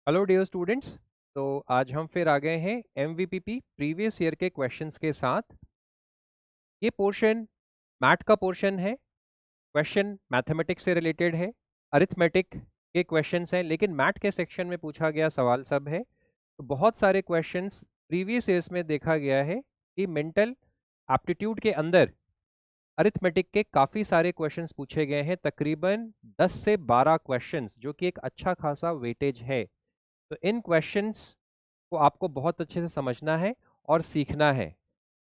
Hello dear students. तो आज हम फिर आ गए हैं एमवीपीपी प्रीवियस ईयर के क्वेश्चंस के साथ। ये पोर्शन मैथ का पोर्शन है। क्वेश्चन मैथमेटिक्स से रिलेटेड है, अरिथमेटिक के क्वेश्चंस हैं, लेकिन मैथ के सेक्शन में पूछा गया सवाल सब है। तो बहुत सारे क्वेश्चंस प्रीवियस ईयर्स में देखा गया है कि मेंटल एप्टीट्यूड के अंदर अरिथमेटिक के काफी सारे क्वेश्चंस पूछे गए हैं, तकरीबन 10 से 12 क्वेश्चंस, जो कि एक अच्छा खासा वेटेज है। तो इन क्वेश्चंस को आपको बहुत अच्छे से समझना है और सीखना है।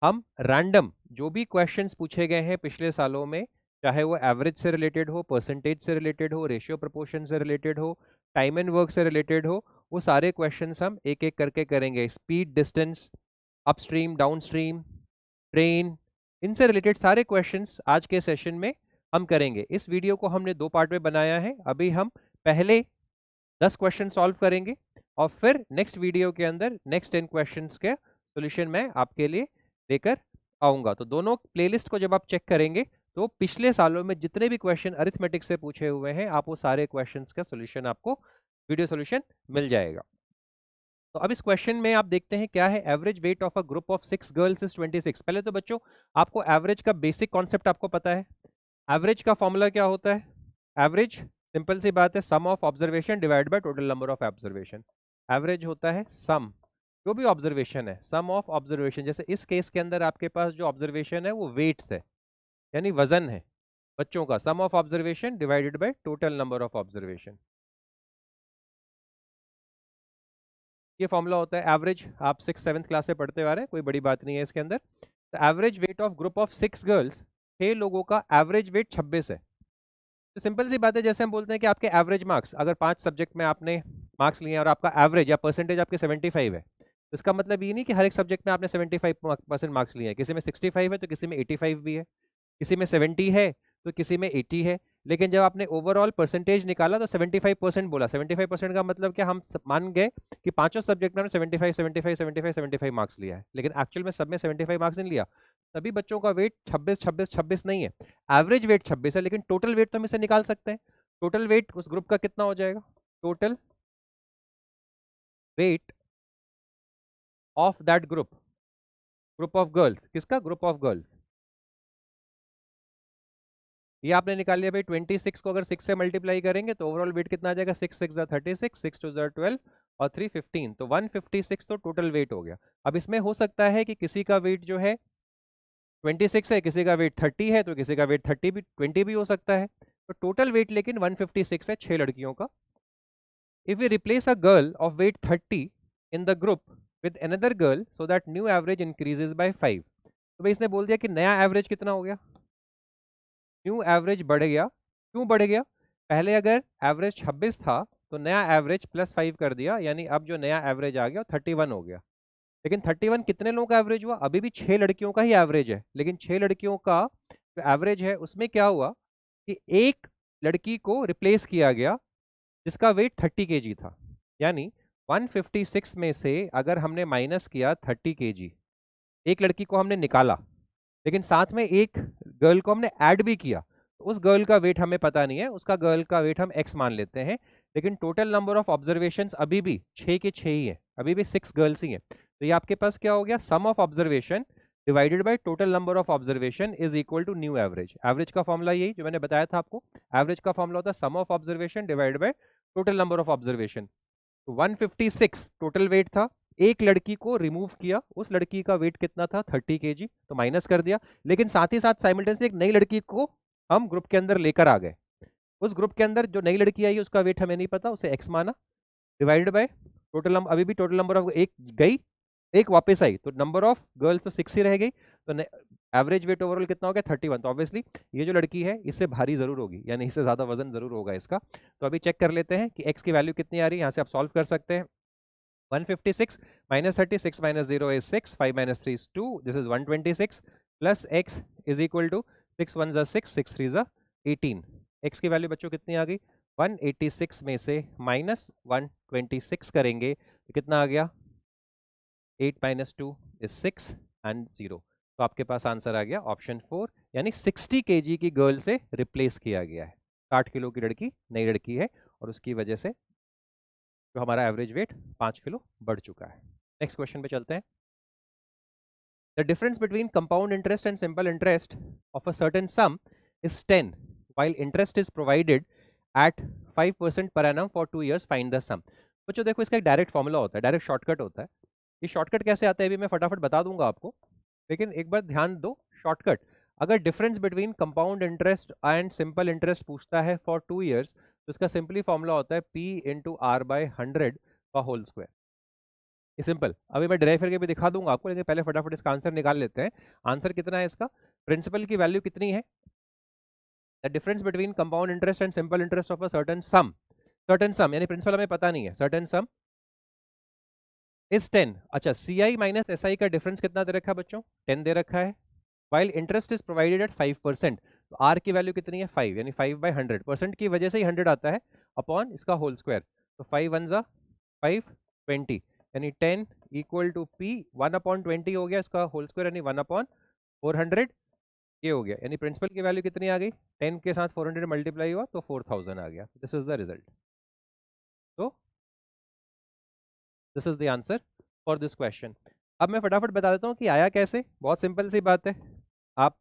हम रैंडम जो भी क्वेश्चंस पूछे गए हैं पिछले सालों में, चाहे वो एवरेज से रिलेटेड हो, परसेंटेज से रिलेटेड हो, रेशियो प्रोपोर्शन से रिलेटेड हो, टाइम एंड वर्क से रिलेटेड हो, वो सारे क्वेश्चंस हम एक एक करके करेंगे। Speed, distance, upstream, downstream, train, इनसे रिलेटेड सारे क्वेश्चंस आज के सेशन में हम करेंगे। इस वीडियो को हमने दो पार्ट में बनाया है। अभी हम पहले 10 क्वेश्चन सॉल्व करेंगे और फिर नेक्स्ट वीडियो के अंदर नेक्स्ट 10 क्वेश्चंस के सॉल्यूशन मैं आपके लिए लेकर आऊंगा। तो दोनों प्लेलिस्ट को जब आप चेक करेंगे तो पिछले सालों में जितने भी क्वेश्चन अरिथमेटिक से पूछे हुए हैं, आप वो सारे क्वेश्चंस का सॉल्यूशन आपको वीडियो सॉल्यूशन मिल जाएगा। तो अब इस क्वेश्चन में आप देखते हैं क्या है। Average weight of a group of 6 girls is 26। पहले तो बच्चों आपको एवरेज का बेसिक कॉन्सेप्ट आपको पता है। एवरेज का फॉर्मूला क्या होता है? एवरेज सिंपल सी बात है, sum of observation divide by total number of observation. Average होता है सम, जो भी ऑब्जर्वेशन है, सम ऑफ ऑब्जर्वेशन। जैसे इस केस के अंदर आपके पास जो ऑब्जर्वेशन है वो वेट्स है, यानी वजन है बच्चों का। Sum of observation divided by total number of observation, ये फॉर्मूला होता है। एवरेज आप 6th 7th क्लास से पढ़ते आ रहे हैं, कोई बड़ी बात नहीं है इसके अंदर। तो average weight of group of 6 girls, 6 लोगों का एवरेज वेट 26 है। तो सिंपल सी बात है, जैसे हम बोलते हैं कि आपके एवरेज मार्क्स, अगर 5 सब्जेक्ट में आपने मार्क्स लिए और आपका एवरेज या परसेंटेज आपके 75 है, तो इसका मतलब ये नहीं कि हर एक सब्जेक्ट में आपने 75% मार्क्स लिए हैं। किसी में 65 है तो किसी में 85 भी है, किसी में 70 है तो किसी में 80 है। लेकिन जब आपने ओवरऑल परसेंटेज निकाला तो 75% बोला। 75% का मतलब क्या, हम मान गए कि पांचों सब्जेक्ट में 75 75 75 75 मार्क्स लिया है, लेकिन एक्चुअल में सब में 75 मार्क्स नहीं लिया। सभी बच्चों का वेट 26 26 26 नहीं है, एवरेज वेट 26 है, लेकिन टोटल वेट तो हम इसे निकाल सकते हैं। टोटल वेट उस ग्रुप का कितना हो जाएगा? Total weight of that group, group of girls, किसका? Group of girls. ये आपने निकाल लिया भाई। 26 को अगर 6 से मल्टीप्लाई करेंगे तो ओवरऑल वेट कितना आ जाएगा? 6 6 36, 6 2 12 और 3 15, तो 156 तो टोटल वेट हो गया। अब इसमें हो सकता है कि किसी का वेट जो है 26 है, किसी का वेट 30 है, तो किसी का वेट 20 भी हो सकता है। तो टोटल वेट लेकिन 156 है 6 लड़कियों का। If we replace a girl of weight 30 in the group with another girl so that new average increases by 5। तो भाई इसने बोल दिया कि नया एवरेज कितना हो गया? न्यू एवरेज बढ़ गया। क्यों बढ़ गया? पहले अगर एवरेज 26 था तो नया एवरेज +5 कर दिया, यानी अब जो नया एवरेज आ गया 31 हो गया। लेकिन 31 कितने लोगों का एवरेज हुआ? अभी भी 6 लड़कियों का ही एवरेज है, लेकिन 6 लड़कियों का जो एवरेज है उसमें क्या हुआ कि एक लड़की को रिप्लेस किया गया जिसका वेट 30 kg था। यानी 156 में से अगर हमने माइनस किया 30 kg, एक लड़की को हमने निकाला, लेकिन साथ में एक गर्ल को हमने ऐड भी किया, तो उस गर्ल का वेट हमें पता नहीं है, उसका गर्ल का वेट हम x मान लेते हैं। लेकिन टोटल नंबर ऑफ ऑब्जर्वेशंस अभी भी 6 के 6 ही है, अभी भी 6 गर्ल्स ही हैं। तो ये आपके पास क्या हो गया? Sum of observation divided by total number of observation is equal to new average. Average का फॉर्मूला यही जो मैंने बताया था आपको। एवरेज का फॉर्मूला होता है sum of observation divided by total number of observation. 156 total weight था, एक लड़की को रिमूव किया, उस लड़की का वेट कितना था? 30 kg, तो माइनस कर दिया। लेकिन साथ ही साथ साइमल्टेनियसली एक नई लड़की को हम ग्रुप के अंदर लेकर आ गए। उस ग्रुप के अंदर जो नई लड़की आई उसका वेट हमें नहीं पता, उसे एक्स माना, डिवाइडेड बाय टोटल नंबर। अभी भी टोटल नंबर ऑफ, एक गई एक वापस आई, तो नंबर ऑफ गर्ल्स तो 6 ही रह गई। तो एवरेज वेट ओवरऑल कितना हो गया? 31। तो ऑब्वियसली ये जो लड़की है इससे भारी जरूर होगी, यानी इससे ज्यादा वजन जरूर होगा इसका। तो अभी चेक कर लेते हैं कि x की वैल्यू कितनी आ रही है। यहाँ से आप सॉल्व कर सकते हैं। 156 minus 30, 6 minus 0 is 6, 5 minus 3 is 2, this is 126 plus x is equal to 6 1 is 6, 6 3 is 18। x की वैल्यू बच्चों कितनी आ गई? 186 में से माइनस 126 करेंगे तो कितना आ गया? 8 minus 2 is 6 and 0। तो आपके पास आंसर आ गया ऑप्शन 4, यानी 60 kg की गर्ल से रिप्लेस किया गया है। 60 किलो की लड़की नई लड़की है और उसकी वजह से तो हमारा एवरेज वेट 5 किलो बढ़ चुका है। नेक्स्ट क्वेश्चन पे चलते हैं। The difference between compound interest and simple interest of a certain some is 10 while interest is provided at 5% per annum for 2 years. Find the sum. बच्चों देखो, इसका एक डायरेक्ट फॉर्मूला होता है, डायरेक्ट शॉर्टकट होता है। ये शॉर्टकट कैसे आता है भी मैं फटाफट बता दूंगा आपको, लेकिन एक बार ध्यान दो। शॉर्टकट, अगर difference between compound interest and simple interest पूछता है फॉर 2 years, तो इसका सिंपली फॉर्मूला होता है P इंटू आर बाई 100 का होल स्क्वायर। ये सिंपल, अभी मैं डिराइव करके भी दिखा दूंगा आपको, लेकिन पहले फटाफट इसका आंसर निकाल लेते हैं। आंसर कितना है इसका? प्रिंसिपल की वैल्यू कितनी है? The difference between compound interest and simple interest of a certain some, certain सम यानी प्रिंसिपल हमें पता नहीं है, सर्टेन सम इज 10। अच्छा, सी आई माइनस एस आई का डिफरेंस कितना दे रखा है बच्चों? 10 दे रखा है। While interest is provided eight 5%, तो आर की वैल्यू कितनी है? 5, यानी 5/100, परसेंट की वजह से ही 100 आता है, अपॉन इसका होल स्क्वायर। तो 5 1 जा 5, 20, यानी 10 इक्वल टू पी 1/20 हो गया, इसका होल स्क्वायर यानी 1/400 ये हो गया। यानी प्रिंसिपल की वैल्यू कितनी आ गई? 10 के साथ 400 मल्टीप्लाई हुआ तो 4000 आ गया। This is the result. तो this is the answer for this question. अब मैं फटाफट बता देता हूँ कि आया कैसे। बहुत सिंपल सी बात है। आप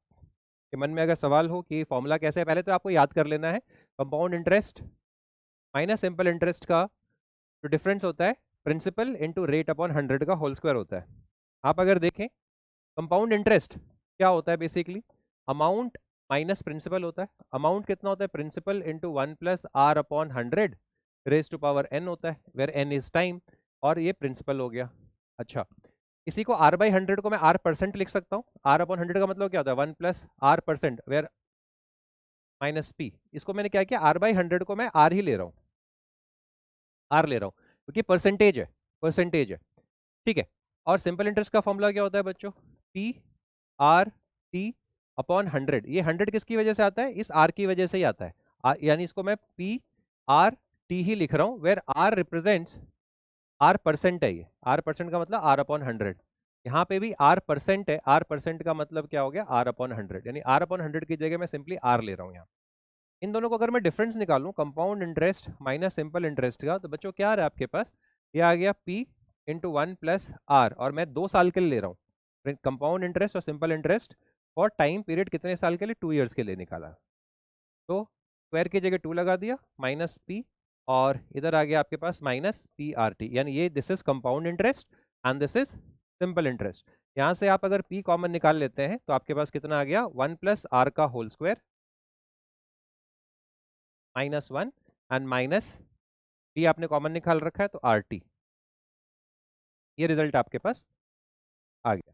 के मन में अगर सवाल हो कि फॉर्मूला कैसे है, पहले तो आपको याद कर लेना है, compound interest minus simple interest का जो डिफरेंस होता है प्रिंसिपल इनटू रेट अपॉन 100 का होल स्क्वायर होता है। आप अगर देखें, कंपाउंड इंटरेस्ट क्या होता है? बेसिकली अमाउंट माइनस प्रिंसिपल होता है। अमाउंट कितना होता है? Principal into 1 plus r upon 100 raise to power n होता है, वेर n इज टाइम, और ये प्रिंसिपल हो गया। अच्छा, इसी को r बाई 100 को मैं r परसेंट लिख सकता हूँ। r अपॉन 100 का मतलब क्या होता है? 1 plus r percent where minus p। इसको मैंने क्या किया? r बाई 100 को मैं r ही ले रहा हूँ, r ले रहा हूँ क्योंकि परसेंटेज है, परसेंटेज है। ठीक है। और सिंपल इंटरेस्ट का फॉर्मूला क्या होता है बच्चों? p r t upon 100। ये 100 किसकी वजह से आता है? इस r की वजह से ही आता है। यानी इसको मैं p r t ही लिख रहा हूँ, where r represents, r percent है, ये r परसेंट का मतलब r अपॉन 100। यहाँ पे भी r परसेंट है, r परसेंट का मतलब क्या हो गया? r अपॉन 100, यानी r अपॉन 100 की जगह मैं सिंपली r ले रहा हूँ यहाँ। इन दोनों को अगर मैं डिफरेंस निकालूं, compound interest minus simple interest का, तो बच्चों क्या आ रहा है आपके पास? ये आ गया p इंटू 1 प्लस आर, और मैं 2 साल के लिए ले रहा हूँ कंपाउंड इंटरेस्ट और सिंपल इंटरेस्ट। और टाइम पीरियड कितने साल के लिए? 2 years के लिए निकाला। तो स्क्वायर की जगह 2 लगा दिया, माइनस p, और इधर आ गया आपके पास माइनस पी आर टी, यानी ये this is compound interest and this is simple interest. यहाँ से आप अगर p कॉमन निकाल लेते हैं तो आपके पास कितना आ गया? 1 प्लस आर का whole square minus 1 and minus p आपने कॉमन निकाल रखा है तो आर टी। ये रिजल्ट आपके पास आ गया।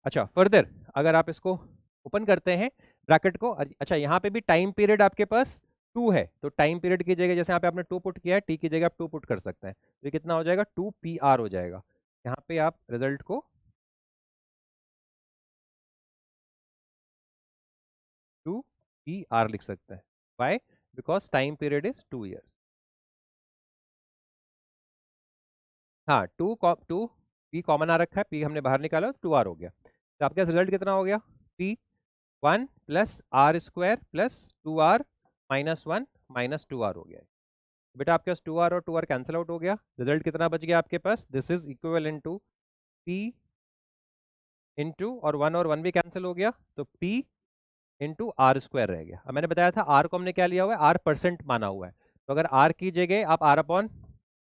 अच्छा, फर्दर अगर आप इसको ओपन करते हैं ब्रैकेट को, अच्छा यहाँ पे भी टाइम पीरियड आपके पास 2 है, तो टाइम पीरियड की जगह जैसे यहाँ पे आपने 2 पुट किया है, टी की जगह आप 2 पुट कर सकते हैं, तो ये कितना हो जाएगा? 2 PR हो जाएगा। यहाँ पे आप रिजल्ट को 2PR लिख सकते हैं। Why? Because time period is 2 years। हाँ, टू पी कॉमन आ रखा है, पी हमने बाहर निकाला तो 2R हो गया। तो आपके रिजल्ट कितना हो गया? P 1 plus r square plus 2R minus 1 minus 2R हो गया। बेटा आपके पास 2R और 2R कैंसिल आउट हो गया। रिजल्ट कितना बच गया आपके पास? This is equivalent to P into, और 1 भी कैंसिल हो गया, तो P इंटू आर स्क्वायर रह गया। अब मैंने बताया था R को हमने क्या लिया हुआ है? R परसेंट माना हुआ है, तो अगर R की जगह आप R अपॉन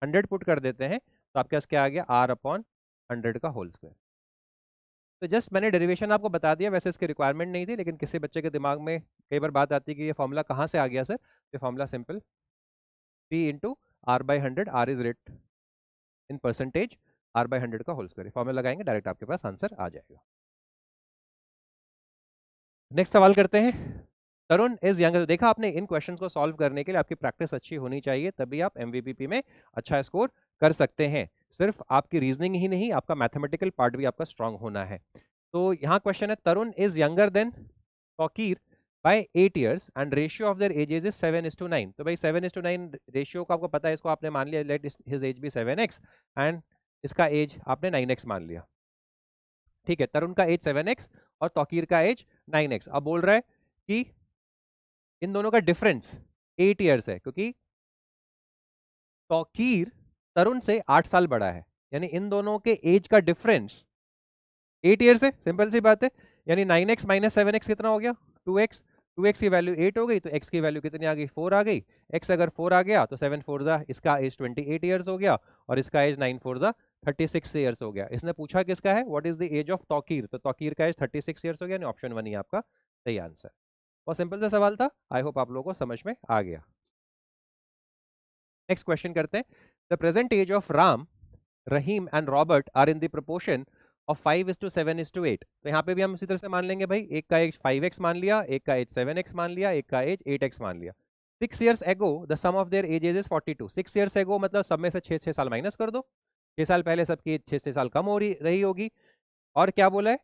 100 पुट कर देते हैं तो आपके पास क्या आ गया? R अपॉन 100 का होल स्क्वायर। तो जस्ट मैंने डेरिवेशन आपको बता दिया, वैसे इसकी रिक्वायरमेंट नहीं थी, लेकिन किसी बच्चे के दिमाग में कई बार बात आती है कि ये फॉर्मूला कहाँ से आ गया सर? ये formula simple P into r by 100, r is rate in percentage, r by 100 का होल स्क्वायर। फॉर्मूला लगाएंगे, डायरेक्ट आपके पास आंसर आ जाएगा। नेक्स्ट सवाल करते हैं। Tarun is younger. देखा आपने, इन क्वेश्चंस को सॉल्व करने के लिए आपकी प्रैक्टिस अच्छी होनी चाहिए, तभी आप एमवीपीपी में अच्छा स्कोर कर सकते हैं। सिर्फ आपकी रीजनिंग ही नहीं, आपका मैथमेटिकल पार्ट भी आपका स्ट्रांग होना है। तो यहाँ क्वेश्चन है, Tarun is younger than Fakir by 8 years and ratio of their ages is 7:9। तो भाई 7:9 रेशियो को आपको पता है, इसको आपने मान लिया, let his age be 7x and इसका एज आपने 9x मान लिया। ठीक है, तरुण का एज 7x और तौकीर का एज 9x। अब बोल रहा है कि इन दोनों का डिफरेंस 8 years है, क्योंकि तौकीर तरुण से 8 साल बड़ा है, यानी इन दोनों के एज का डिफरेंस 8 ईयर्स है, सिंपल सी बात है। यानी 9x माइनस 7x कितना हो गया 2x, 2x की वैल्यू 8 हो गई तो x की वैल्यू कितनी आ गई 4 आ गई। x अगर 4 आ गया तो 7 4 जा, इसका एज 28 ईयर्स हो गया और इसका एज 9 4 जा 36 ईयर्स हो गया। इसने पूछा किसका है, what is the age of Taukir, तो तौकीर का एज 36 ईयर्स हो गया, ऑप्शन 1 ही आपका सही आंसर। बहुत सिंपल सा सवाल था, आई होप आप लोगों को समझ में आ गया। नेक्स्ट क्वेश्चन करते हैं। The present age of Ram, Rahim and Robert are in the proportion of 5:7:8। तो यहाँ पे भी हम उसी तरह से मान लेंगे भाई, एक का एज 5x मान लिया, एक का एज 7x मान लिया, एक का एज 8x मान लिया। 6 years ago the sum of their ages is 42। 6 years ago मतलब सब में से 6 साल माइनस कर दो, 6 साल पहले सबकी 6 साल कम हो रही होगी। और क्या बोला है,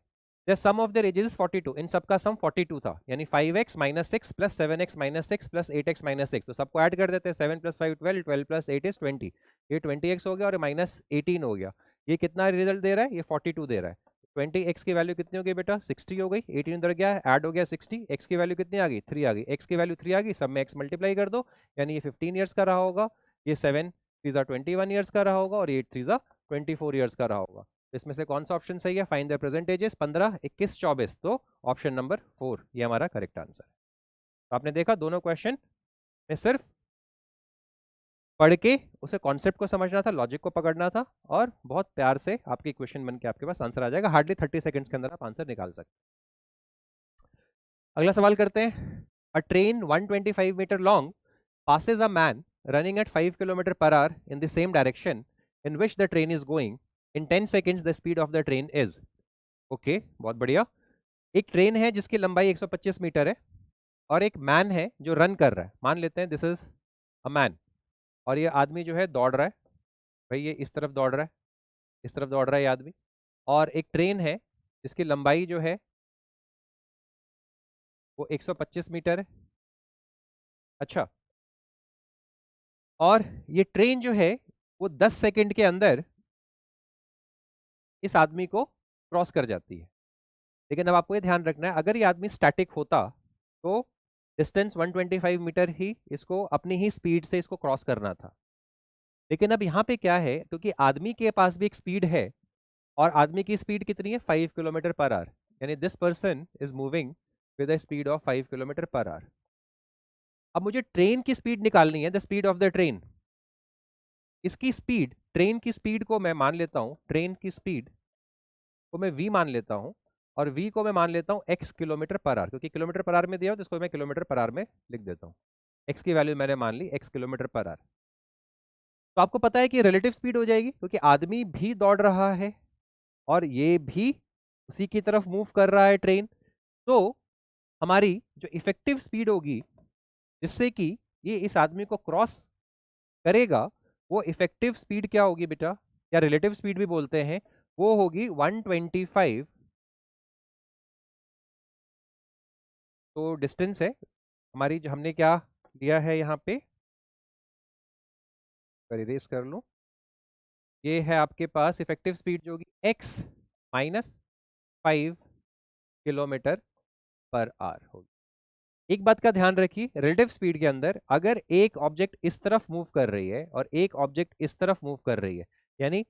the sum of their ages 42, इन सबका सम 42 था, यानी 5x minus 6 plus 7x minus 6 plus 8x minus 6। तो सबको ऐड कर देते हैं, 7 + 5 12, 12 + 8 is 20, ये 20x हो गया और माइनस 18 हो गया। ये कितना रिजल्ट दे रहा है, ये 42 दे रहा है। 20x की वैल्यू कितनी हो गई बेटा 60 हो गई, 18 उधर गया ऐड हो गया 60, x की वैल्यू कितनी आ गई 3 आ गई, x की वैल्यू 3 आ गई, सब में x मल्टीप्लाई कर दो, यानी ये 15 ईयर्स का रहा होगा, ये 7 3 21 ईयर्स का रहा होगा और 8 3 24 ईयर्स का रहा होगा। इसमें से कौन सा ऑप्शन सही है, फाइंड द प्रेजेंट एजेस 15 21 24, तो ऑप्शन नंबर 4 ये हमारा करेक्ट आंसर है। तो आपने देखा दोनों क्वेश्चन में सिर्फ पढ़ के उसे कॉन्सेप्ट को समझना था, लॉजिक को पकड़ना था और बहुत प्यार से आपकी क्वेश्चन बन के आपके पास आंसर आ जाएगा। हार्डली 30 सेकंड्स के अंदर आप आंसर निकाल सकते हैं। अगला सवाल करते हैं। A train 125 metre long passes a man running at 5 km/h in the same direction in which the train is going. In 10 seconds the speed of the train is। Okay बहुत बढ़िया। एक ट्रेन है जिसकी लंबाई 125 मीटर है और एक man है जो रन कर रहा है, मान लेते हैं दिस इज अ मैन, और ये आदमी जो है दौड़ रहा है, भाई ये इस तरफ दौड़ रहा है, इस तरफ दौड़ रहा है ये आदमी, और एक ट्रेन है जिसकी लंबाई जो है वो 125 मीटर है। अच्छा, और ये ट्रेन जो है वो 10 सेकंड के अंदर इस आदमी को क्रॉस कर जाती है। लेकिन अब आपको ये ध्यान रखना है, अगर ये आदमी स्टैटिक होता तो डिस्टेंस 125 मीटर ही इसको अपनी ही स्पीड से इसको क्रॉस करना था। लेकिन अब यहाँ पे क्या है, क्योंकि आदमी के पास भी एक स्पीड है और आदमी की स्पीड कितनी है 5 km/h, यानी this person is moving with the speed of 5 km/h। अब मुझे ट्रेन की स्पीड निकालनी है, the speed of the train. इसकी स्पीड, ट्रेन की स्पीड को मैं मान लेता हूं, ट्रेन की स्पीड को मैं v मान लेता हूं और v को मैं मान लेता हूं x km/h, क्योंकि km/h में दिया हो तो इसको मैं km/h में लिख देता हूं। x की वैल्यू मैंने मान ली x km/h। तो आपको पता है कि रिलेटिव स्पीड हो जाएगी, क्योंकि आदमी भी दौड़ रहा है और ये भी उसी की तरफ मूव कर रहा है ट्रेन। तो हमारी जो इफेक्टिव स्पीड होगी जिससे कि ये इस आदमी को क्रॉस करेगा, वो इफेक्टिव स्पीड क्या होगी बेटा, या रिलेटिव स्पीड भी बोलते हैं, वो होगी 125। तो डिस्टेंस है हमारी, जो हमने क्या लिया है यहाँ पे, इरेज कर लो, ये है आपके पास इफेक्टिव स्पीड जो होगी x माइनस 5 km/h होगी। एक बात का ध्यान रखिए, रिलेटिव स्पीड के अंदर अगर एक ऑब्जेक्ट इस तरफ मूव कर रही है और एक ऑब्जेक्ट इस तरफ मूव कर रही है, यानी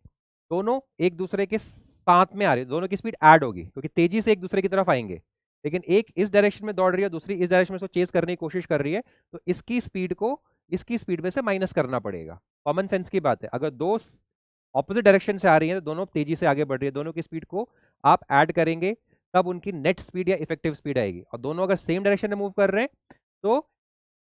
दोनों एक दूसरे के साथ में आ रहे हैं, दोनों की स्पीड ऐड होगी क्योंकि तेजी से एक दूसरे की तरफ आएंगे, लेकिन एक इस डायरेक्शन में दौड़ रही है, दूसरी इस डायरेक्शन में उसको चेज करने की कोशिश कर रही है, तो इसकी स्पीड को इसकी स्पीड में से माइनस करना पड़ेगा। कॉमन सेंस की बात है, अगर दो ऑपोजिट डायरेक्शन से आ रही है तो दोनों तेजी से आगे बढ़ रही है, दोनों की स्पीड को आप ऐड करेंगे तब उनकी नेट स्पीड या इफेक्टिव स्पीड आएगी। और दोनों अगर सेम डायरेक्शन में मूव कर रहे हैं तो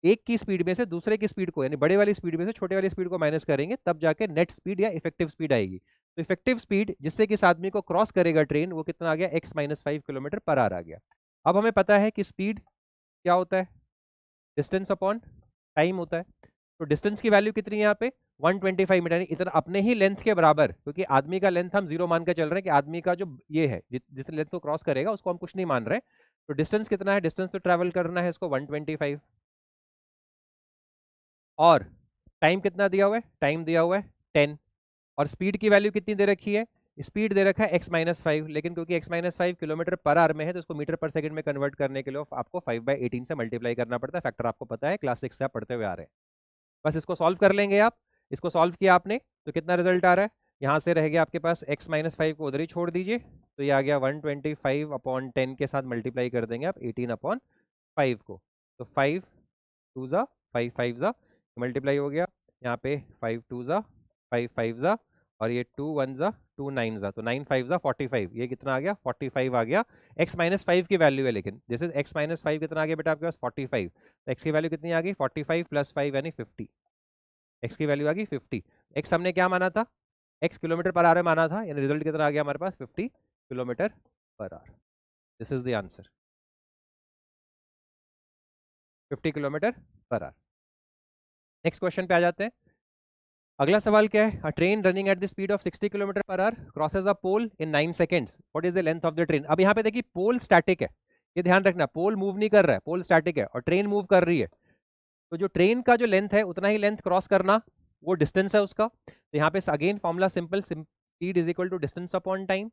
एक की स्पीड में से दूसरे की स्पीड को, यानी बड़े वाली स्पीड में से छोटे वाली स्पीड को माइनस करेंगे, तब जाके नेट स्पीड या इफेक्टिव स्पीड आएगी। तो इफेक्टिव स्पीड जिससे कि इस आदमी को क्रॉस करेगा ट्रेन, वो कितना आ गया x माइनस 5 km/h आ गया। अब हमें पता है कि स्पीड क्या होता है, डिस्टेंस अपॉन टाइम होता है। तो डिस्टेंस की वैल्यू कितनी है यहाँ पे 125 मीटर, इतना अपने ही लेंथ के बराबर, क्योंकि आदमी का लेंथ हम 0 मान के चल रहे हैं कि आदमी का जो ये है जितने लेंथ को क्रॉस करेगा उसको हम कुछ नहीं मान रहे। तो डिस्टेंस कितना है, डिस्टेंस तो ट्रैवल करना है इसको 125, और टाइम कितना दिया हुआ है, टाइम दिया हुआ है 10, और स्पीड की वैल्यू कितनी दे रखी है, स्पीड दे रखा है x माइनस 5, लेकिन क्योंकि x माइनस 5 km/h में है तो इसको मीटर पर सेकंड में कन्वर्ट करने के लिए आपको 5/18 से मल्टीप्लाई करना पड़ता है। फैक्टर आपको पता है, क्लास 6 से आप पढ़ते हुए आ रहे हैं। बस इसको सॉल्व कर लेंगे आप, इसको सॉल्व किया आपने तो कितना रिजल्ट आ रहा है, यहाँ से रह गया आपके पास x माइनस 5 को उधर ही छोड़ दीजिए, तो ये आ गया 125 अपॉन 10 के साथ मल्टीप्लाई कर देंगे आप 18 अपॉन 5 को, तो 5 2 ज़ा 5 5 ज़ा मल्टीप्लाई हो गया, यहाँ पे 5 2 ज़ा 5 5 ज़ा और ये 2 1 ज़ा 2 9 ज़ा, तो 9 5 ज़ा 45, ये कितना आ गया 45 आ गया। x माइनस 5 की वैल्यू है, लेकिन दिस इज x माइनस 5 कितना आ गया बेटा आपके पास 45, तो x की वैल्यू कितनी आ गई 45 प्लस 5 यानी 50, x की वैल्यू आ गई 50। x हमने क्या माना था, x किलोमीटर पर आवर माना था, यानी रिजल्ट कितना आ गया हमारे पास 50 kilometre per hour. This is the answer 50 kilometre per hour. Next question पे आ जाते हैं। अगला सवाल क्या है, a train running at the speed of 60 kilometre per hour crosses a pole in 9 seconds, what is the length of the train. अब यहाँ पे देखिए पोल स्टैटिक है, ये ध्यान रखना, पोल मूव नहीं कर रहा है, पोल स्टैटिक है और ट्रेन मूव कर रही है, तो जो ट्रेन का जो लेंथ है उतना ही लेंथ क्रॉस करना वो डिस्टेंस है उसका। तो यहाँ पे again formula simple, speed is equal to distance upon time.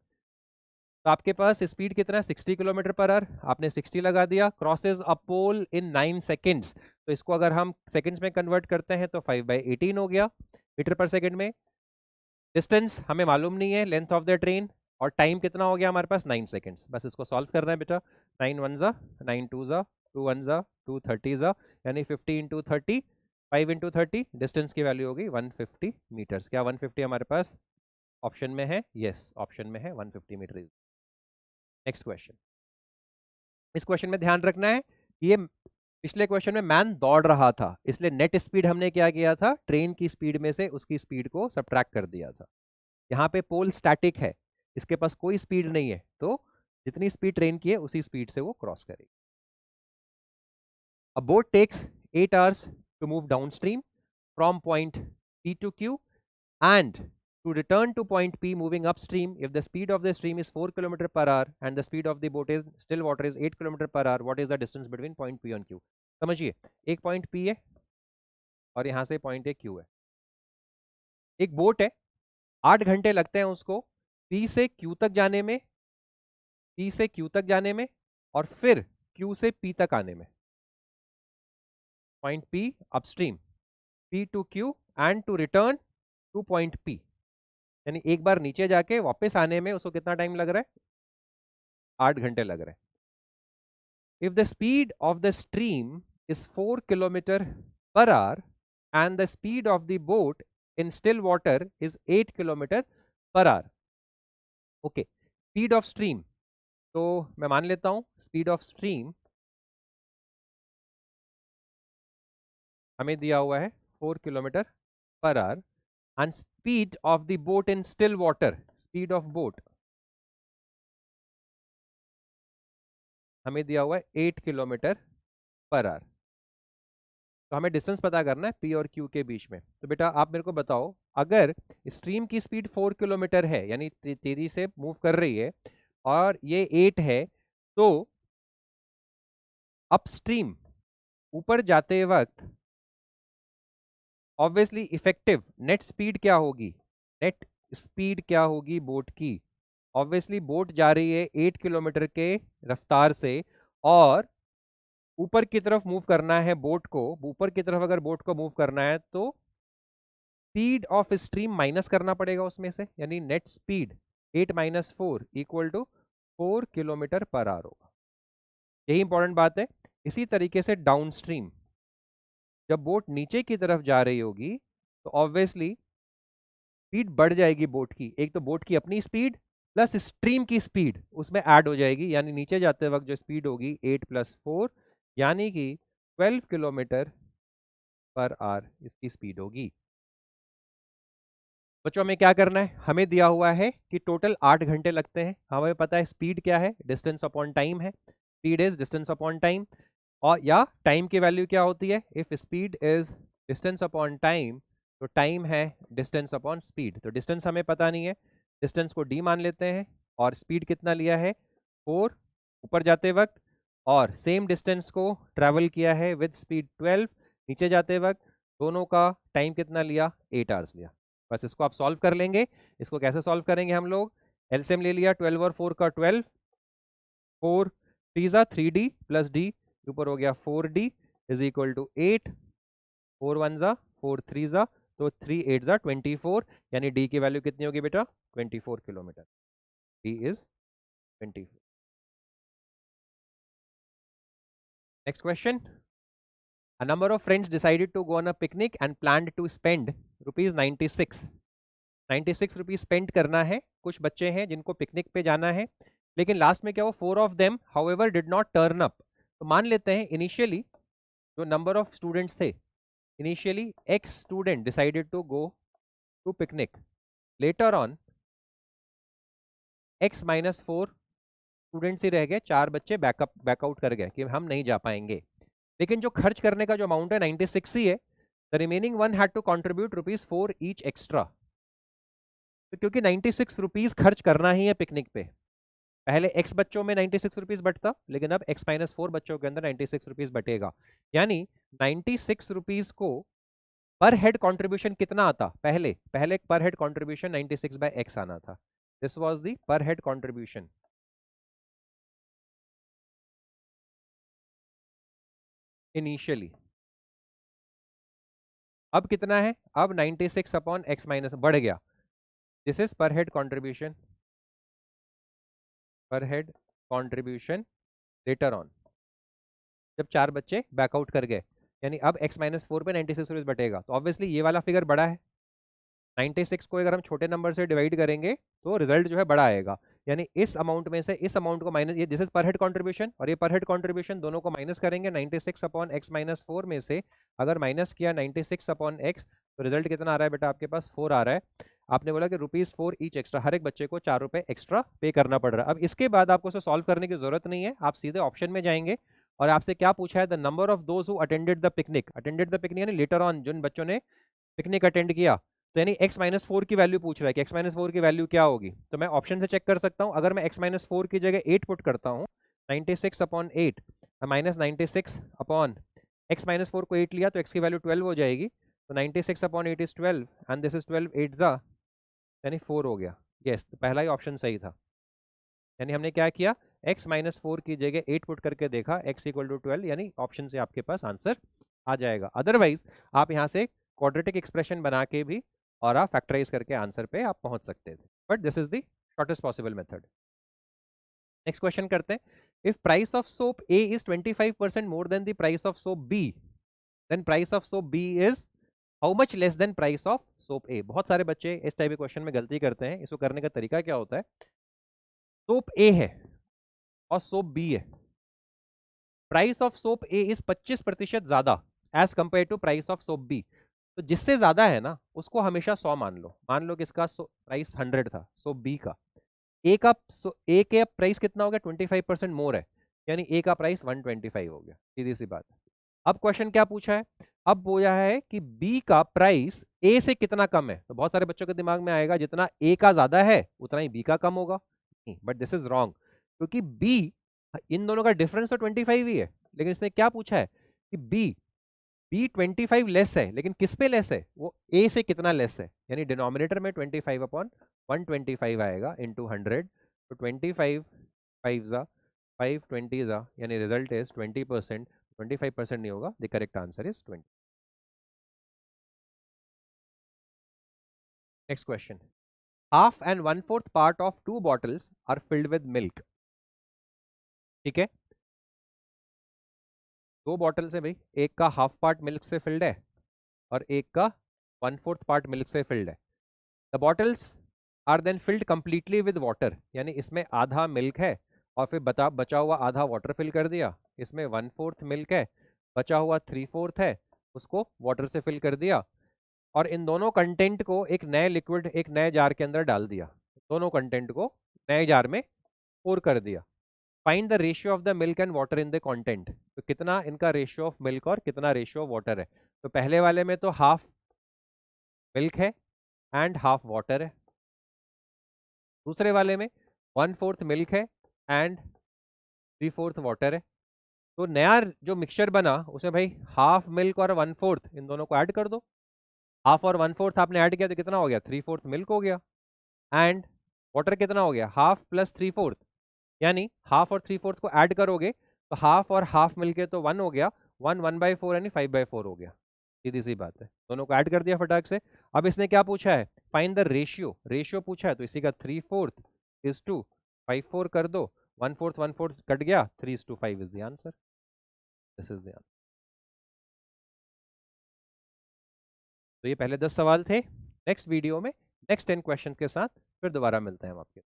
तो आपके पास स्पीड कितना है 60 किलोमीटर पर आवर, आपने 60 लगा दिया, crosses a pole in 9 seconds, तो इसको अगर हम सेकेंड्स में कन्वर्ट करते हैं तो 5/18 हो गया मीटर पर सेकेंड में। डिस्टेंस हमें मालूम नहीं है, लेंथ ऑफ द ट्रेन, और टाइम कितना हो गया हमारे पास 9 सेकेंड्स। बस इसको सॉल्व करना है बेटा, 9 1 ज़ा 9 2 ज़ा 2 1 ज़ा 2 30 ज़ा, यानी 50 इंटू 30 5 इंटू 30, डिस्टेंस की वैल्यू होगी 150 मीटर्स। क्या 150 हमारे पास ऑप्शन में है, यस ऑप्शन में है 150 मीटर। नेक्स्ट क्वेश्चन, इस क्वेश्चन में ध्यान रखना है, ये पिछले क्वेश्चन में मैन दौड़ रहा था, इसलिए नेट स्पीड हमने क्या किया था, ट्रेन की स्पीड में से उसकी स्पीड को सबट्रैक्ट कर दिया था। यहाँ पे पोल स्टैटिक है, इसके पास कोई स्पीड नहीं है, तो जितनी स्पीड ट्रेन की है उसी स्पीड से वो क्रॉस करेगी। A boat takes 8 hours to move downstream from point P to Q and to return to point P moving upstream if the speed of the stream is 4 km per hour and the speed of the boat is still water is 8 km per hour, what is the distance between point P and Q। समझिए, एक point P है और यहां से point है Q है, एक boat है, 8 घंटे लगते हैं उसको P से Q तक जाने में, P से Q तक जाने में और फिर Q से P तक आने में, point P upstream P to Q and to return to point P, यानी एक बार नीचे जाके वापस आने में उसको कितना टाइम लग रहा है, 8 घंटे लग रहे हैं। If the speed of the stream is 4 kilometre per our and the speed of the boat in still water is 8 kilometre per our. Okay, speed of stream, तो मैं मान लेता हूं स्पीड ऑफ स्ट्रीम हमें दिया हुआ है 4 kilometre per our and speed of the boat in still water, speed of boat हमें दिया हुआ है 8 किलोमीटर पर आवर। तो हमें डिस्टेंस पता करना है P और Q के बीच में। तो बेटा आप मेरे को बताओ, अगर स्ट्रीम की स्पीड 4 किलोमीटर है यानी तेजी से मूव कर रही है और ये 8 है, तो अपस्ट्रीम ऊपर जाते वक्त ऑब्वियसली इफेक्टिव नेट स्पीड क्या होगी, नेट स्पीड क्या होगी बोट की, ऑब्वियसली बोट जा रही है 8 किलोमीटर के रफ्तार से और ऊपर की तरफ मूव करना है बोट को, ऊपर की तरफ अगर बोट को मूव करना है तो स्पीड ऑफ स्ट्रीम माइनस करना पड़ेगा उसमें से, यानी net speed 8 - 4 equal to 4 kilometre per hour होगा। यही इंपॉर्टेंट बात है। इसी तरीके से डाउन स्ट्रीम जब बोट नीचे की तरफ जा रही होगी तो ऑब्वियसली स्पीड बढ़ जाएगी बोट की, एक तो बोट की अपनी स्पीड प्लस स्ट्रीम की स्पीड उसमें ऐड हो जाएगी, यानी नीचे जाते वक्त जो स्पीड होगी 8 + 4 यानी कि 12 किलोमीटर पर आवर इसकी स्पीड होगी। बच्चों हमें क्या करना है, हमें दिया हुआ है कि टोटल 8 घंटे लगते हैं, हमें पता है स्पीड क्या है, डिस्टेंस अपॉन टाइम है, speed is distance upon time, और या टाइम की वैल्यू क्या होती है, if speed is distance upon time तो टाइम है डिस्टेंस अपॉन स्पीड। तो डिस्टेंस हमें पता नहीं है, डिस्टेंस को d मान लेते हैं और स्पीड कितना लिया है 4 ऊपर जाते वक्त, और सेम डिस्टेंस को ट्रैवल किया है विद स्पीड 12 नीचे जाते वक्त, दोनों का टाइम कितना लिया 8 आवर्स लिया। बस इसको आप सॉल्व कर लेंगे। इसको कैसे सॉल्व करेंगे हम लोग, एलसीएम ले लिया 12 और 4 का 12, 4 3 ज़ा 3d प्लस d ऊपर हो गया 4d इज इक्वल टू 8, 4 1 ज़ा 4 3 ज़ा तो 3 8 जा 24, यानी डी की वैल्यू कितनी होगी बेटा 24 kilometre. D is 24। Next question, a number of friends decided to go on a picnic and planned to spend rupees 96 rupees spend करना है। कुछ बच्चे हैं जिनको पिकनिक पे जाना है, लेकिन लास्ट में क्या हो 4 of them however did not turn up. तो मान लेते हैं इनिशियली जो नंबर ऑफ स्टूडेंट्स थे, initially x student decided to go to picnic, later on x minus 4 students ही रह गए, 4 बच्चे बैकआउट कर गए कि हम नहीं जा पाएंगे। लेकिन जो खर्च करने का जो अमाउंट है 96 ही है। The remaining one had to contribute ₹4 each extra. तो क्योंकि 96 रुपीज खर्च करना ही है पिकनिक पे, पहले x बच्चों में 96 रुपीज बटता, लेकिन अब x माइनस 4 बच्चों के अंदर 96 रुपीज बटेगा। यानी 96 रुपीज को पर हेड कंट्रीब्यूशन कितना आता, पहले पर हेड कंट्रीब्यूशन 96 बाय x आना था। दिस वाज द पर हेड कंट्रीब्यूशन इनिशियली। अब कितना है, अब 96 अपॉन x माइनस बढ़ गया। दिस इज पर हेड कंट्रीब्यूशन, पर हेड कंट्रीब्यूशन लेटर ऑन, जब 4 बच्चे बैकआउट कर गए, यानी अब x माइनस 4 पे 96 रुपीज बटेगा। तो ऑब्वियसली ये वाला फिगर बड़ा है, 96 को अगर हम छोटे नंबर से डिवाइड करेंगे तो रिजल्ट जो है बड़ा आएगा। यानी इस अमाउंट में से इस अमाउंट को माइनस, ये दिस इज पर हेड कंट्रीब्यूशन और ये पर हेड कंट्रीब्यूशन, दोनों को माइनस करेंगे। 96 अपॉन x माइनस 4 में से अगर माइनस किया 96 अपॉन x, तो रिजल्ट कितना आ रहा है बेटा आपके पास 4 आ रहा है। आपने बोला कि ₹4 ईच एक्स्ट्रा, हर एक बच्चे को 4 रुपए एक्स्ट्रा पे करना पड़ रहा है। अब इसके बाद आपको इसे सॉल्व करने की जरूरत नहीं है, आप सीधे ऑप्शन में जाएंगे और आपसे क्या पूछा है, the number of those who attended the picnic. Attended the picnic यानी लेटर ऑन जिन बच्चों ने पिकनिक अटेंड किया, तो यानी x माइनस 4 की वैल्यू पूछ रहा है कि x माइनस 4 की वैल्यू क्या होगी। तो मैं ऑप्शन से चेक कर सकता हूं, अगर मैं x माइनस 4 की जगह 8 पुट करता हूं, 96 upon 8 minus 96 upon x minus 4 को 8 लिया तो x की वैल्यू 12 हो जाएगी। तो 96 upon 8 is 12 and this is 12 8 जा, यानी 4 हो गया। यस, तो पहला ही ऑप्शन सही था। यानी हमने क्या किया, x माइनस 4 की जगह 8 पुट करके देखा, x इक्वल टू 12, यानी ऑप्शन से आपके पास आंसर आ जाएगा। अदरवाइज आप यहाँ से क्वाड्रेटिक एक्सप्रेशन बना के भी और आप फैक्टराइज करके आंसर पे आप पहुंच सकते थे, but this is the shortest possible method. Next question करते हैं, if price of soap A is 25% more than the price of soap B, then price of soap B is how much less than price of soap A. बहुत सारे बच्चे इस type के question में गलती करते हैं। इसको करने का तरीका क्या होता है, सोप ए है और सोप बी है, price of soap A is 25% ज्यादा as compare to price of soap B. तो जिससे ज्यादा है ना उसको हमेशा 100 मान लो। मान लो कि इसका प्राइस 100 था सोप बी का, ए का ए के प्राइस कितना हो गया 25% मोर है, यानी ए का प्राइस 125 हो गया, सीधी सी बात। अब क्वेश्चन क्या पूछा है, अब बोला है कि बी का प्राइस ए से कितना कम है। तो बहुत सारे बच्चों के दिमाग में आएगा जितना ए का ज्यादा है उतना ही बी का कम होगा, बट दिस इज रॉन्ग, क्योंकि बी, इन दोनों का डिफरेंस तो 25 ही है, लेकिन इसने क्या पूछा है कि बी 25 लेस है, लेकिन किस पे लेस है, वो ए से कितना लेस है। यानी डिनोमिनेटर में 25 अपॉन 125 आएगा इंटू 100, तो 25 5 जा 5 20 जा, यानी रिजल्ट इज 20%, 25% नहीं होगा, the correct answer is 20। Next question, half and 1/4 part of 2 bottles are filled with milk. ठीक है, 2 बॉटल्स है भाई, एक का हाफ पार्ट मिल्क से फिल्ड है और एक का 1/4 पार्ट मिल्क से फिल्ड है। The bottles are then filled completely with water, यानी इसमें आधा मिल्क है और फिर बचा हुआ आधा वाटर फिल कर दिया। इसमें 1/4 मिल्क है, बचा हुआ 3/4 है, उसको वाटर से फिल कर दिया और इन दोनों कंटेंट को एक नए लिक्विड, एक नए जार के अंदर डाल दिया। दोनों कंटेंट को नए जार में पोर कर दिया। Find the ratio of the milk and water in the content. तो कितना इनका रेशियो ऑफ मिल्क और कितना रेशियो ऑफ वाटर है। तो पहले वाले में तो हाफ मिल्क है एंड हाफ वाटर है, दूसरे वाले में 1/4 मिल्क है एंड 3/4 वाटर है। तो नया जो मिक्सचर बना उसमें भाई हाफ मिल्क और 1/4 इन दोनों को ऐड कर दो। हाफ और 1/4 आपने ऐड किया तो कितना हो गया, 3/4 मिल्क हो गया एंड वाटर कितना हो गया, हाफ प्लस 3/4, यानी हाफ और 3/4 को ऐड करोगे तो हाफ और हाफ मिलके तो 1 हो गया, 1 1/4 यानी 5/4 हो गया। सीधी सी बात है, दोनों को ऐड कर दिया फटाक से। अब इसने क्या पूछा है, फाइंड द रेशियो, रेशियो पूछा है, तो इसी का 3/4 इज टू 5/4 कर दो, 1/4 1/4 कट गया, 3:5 is the answer. This is the answer. तो ये पहले 10 सवाल थे। नेक्स्ट वीडियो में नेक्स्ट 10 क्वेश्चन के साथ फिर दोबारा मिलते हैं हम आपके।